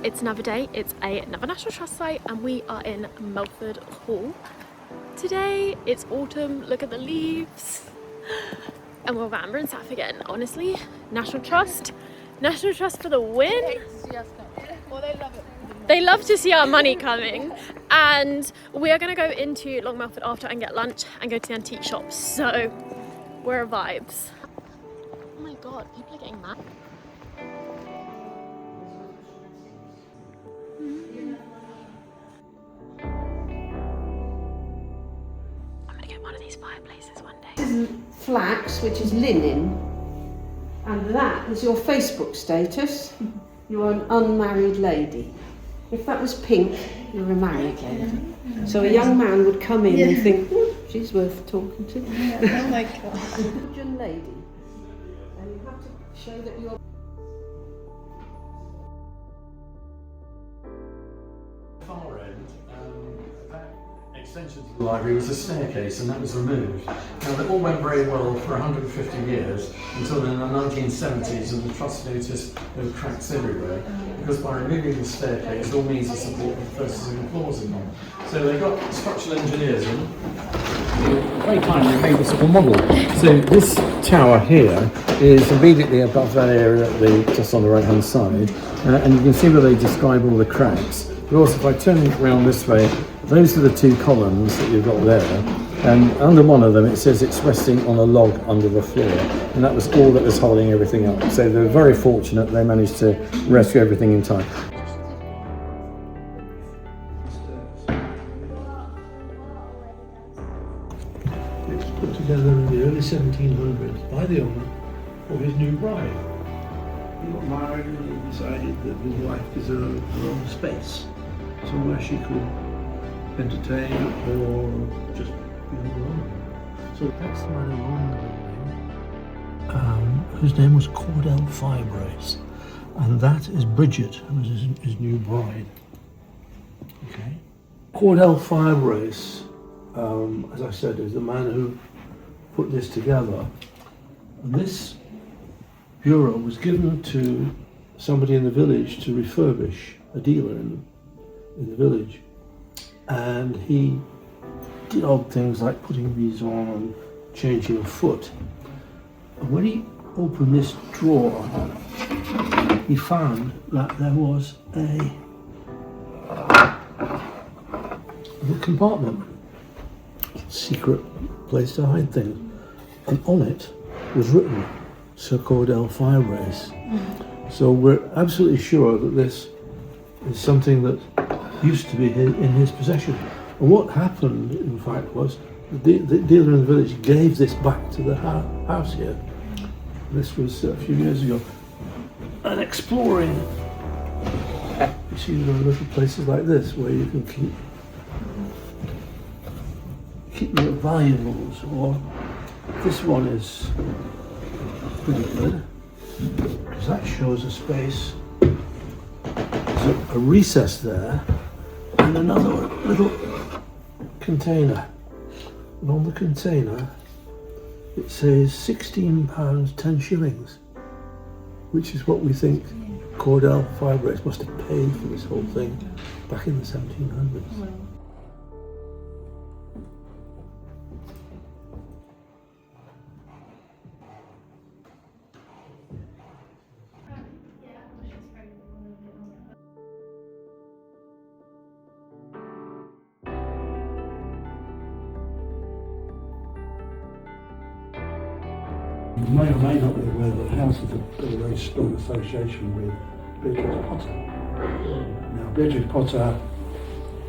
It's another day, it's another National Trust site, and we are in Melford Hall. Today, it's autumn, look at the leaves. And we're Amber and Saf again. Honestly, National Trust for the win. They love to see our money coming. And we are gonna go into Long Melford after and get lunch and go to the antique shops. So, we're vibes. Oh my God, people are getting mad. One of these fireplaces one day. This is flax, which is linen, and that is your Facebook status. You're an unmarried lady. If that was pink, you're a married lady. So a young man would come in and think, she's worth talking to. Oh my God. Young lady, and you have to show that you're. Far end, that extension to the library was a staircase, and that was removed. Now, that all went very well for 150 years until in the 1970s, and the trust noticed there were cracks everywhere, because by removing the staircase, all means of support for the first and second floors in them. So they got structural engineers in. Very kindly made this little model. So this tower here is immediately above that area, just on the right-hand side, and you can see where they describe all the cracks. But also, if I turn it around this way, those are the two columns that you've got there, and under one of them it says it's resting on a log under the floor, and that was all that was holding everything up. So they were very fortunate they managed to rescue everything in time. It was put together in the early 1700s by the owner for his new bride. He got married and he decided that his wife deserved her own space, somewhere she could entertain or just be alone. So that's the man who owned the building, whose name was Cordell Firebrace, and that is Bridget, who was his new bride. Okay. Cordell Firebrace, as I said, is the man who put this together. And this bureau was given to somebody in the village to refurbish, a dealer in the village. And he did odd things like putting these on and changing a foot. And when he opened this drawer, he found that there was a little compartment, secret place to hide things. And on it was written Sir Cordell Firebrace. So we're absolutely sure that this is something that used to be in his possession. And what happened, in fact, was the dealer in the village gave this back to the house here. This was a few years ago. And exploring, you see there are little places like this where you can keep your valuables, or this one is pretty good, because that shows a space. There's a recess there, and another little container. And on the container, it says £16, 10 shillings, which is what we think Cordell Firebrace must have paid for this whole thing back in the 1700s. You may or may not be aware that the house has got a very strong association with Beatrix Potter. Now, Beatrix Potter,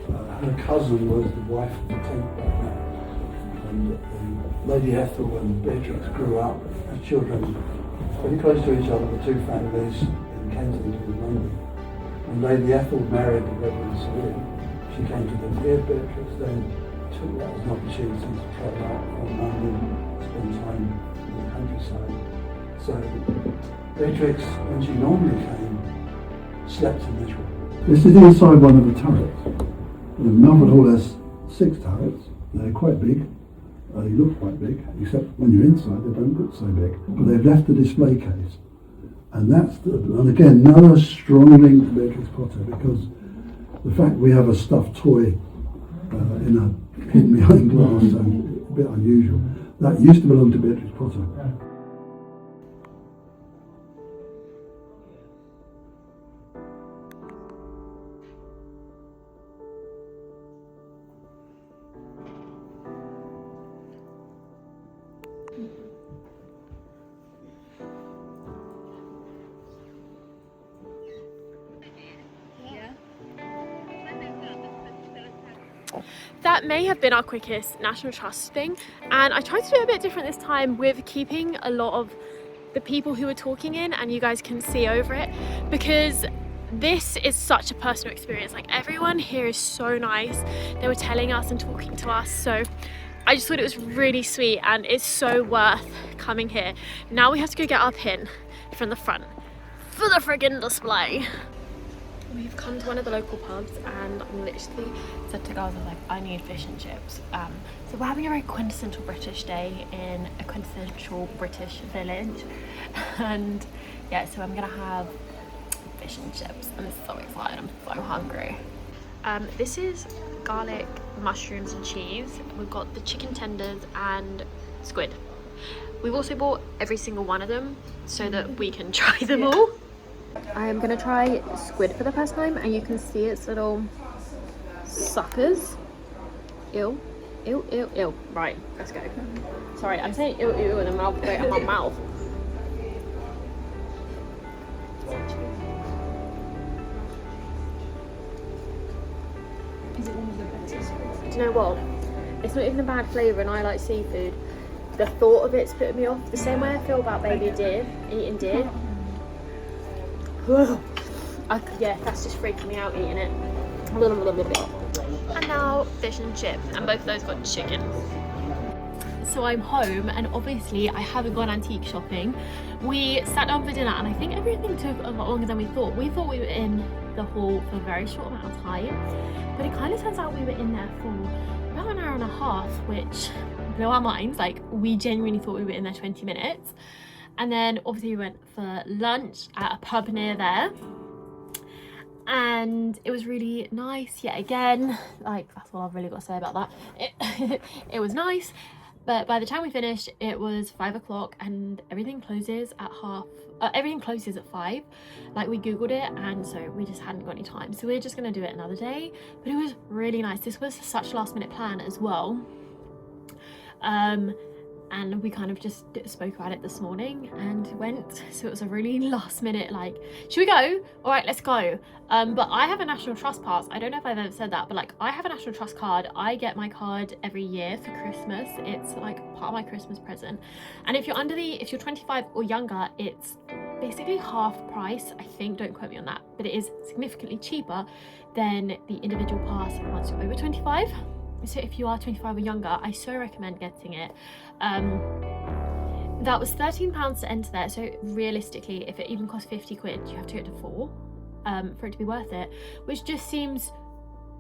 her cousin was the wife of the 10th Baron, and Lady Ethel and Beatrix grew up as children very close to each other, the two families in Kensington and London. When Lady Ethel married the Reverend Sir, she came to live here. Beatrix then took that as an opportunity to travel out from London, spend time in the countryside. So Beatrix, when she normally came, slept in this room. This is inside one of the turrets. The Melford Hall has 6 turrets. They're quite big. They look quite big, except when you're inside they don't look so big. But they've left the display case And and again, another strong link to Beatrix Potter, because the fact we have a stuffed toy hidden behind glass, so a bit unusual. That used to belong to Beatrix Potter. That may have been our quickest National Trust thing, and I tried to do it a bit different this time with keeping a lot of the people who were talking in, and you guys can see over it, because this is such a personal experience. Like, everyone here is so nice. They were telling us and talking to us, so I just thought it was really sweet, and it's so worth coming here. Now we have to go get our pin from the front for the friggin' display. We've come to one of the local pubs, and I literally said to girls, I was like, I need fish and chips. So we're having a very quintessential British day in a quintessential British village. And yeah, so I'm gonna have fish and chips. I'm so excited, I'm so hungry. This is garlic, mushrooms and cheese. We've got the chicken tenders and squid. We've also bought every single one of them so that we can try them all. I'm gonna try squid for the first time, and you can see its little suckers. Ew, ew, ew, ew. Right, let's go. Sorry, I'm saying ew, ew, and then I'll put it in my mouth. Is it one of the better squid? Do you know what? It's not even a bad flavour, and I like seafood. The thought of it's putting me off. The same way I feel about baby deer, eating deer. Yeah, that's just freaking me out eating it. And now fish and chips, and both of those got chicken. So I'm home, and obviously I haven't gone antique shopping. We sat down for dinner, and I think everything took a lot longer than we thought. We thought we were in the hall for a very short amount of time, but it kind of turns out we were in there for about an hour and a half, which blew our minds. Like, we genuinely thought we were in there 20 minutes. And then obviously we went for lunch at a pub near there, and it was really nice yet again. Like, that's all I've really got to say about that. It was nice, but by the time we finished it was 5 o'clock, and everything closes at 5. Like, we googled it, and so we just hadn't got any time, so we're just gonna do it another day. But it was really nice. This was such a last minute plan as well. And we kind of just spoke about it this morning and went. So it was a really last minute, like, should we go? All right, let's go. But I have a National Trust pass. I don't know if I've ever said that, but like, I have a National Trust card. I get my card every year for Christmas. It's like part of my Christmas present. And if you're if you're 25 or younger, it's basically half price, I think. Don't quote me on that, but it is significantly cheaper than the individual pass once you're over 25. So if you are 25 or younger, I so recommend getting it. That was £13 to enter there, so realistically, if it even costs 50 quid, you have to go to 4 for it to be worth it, which just seems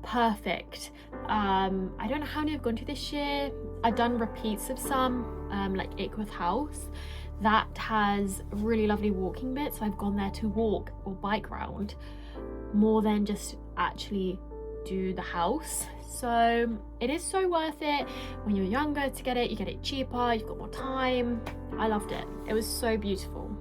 perfect. I don't know how many I've gone to this year. I've done repeats of some, like Akeworth House. That has really lovely walking bits, so I've gone there to walk or bike round more than just actually do the house. So it is so worth it when you're younger to get it. You get it cheaper, you've got more time. I loved it. It was so beautiful.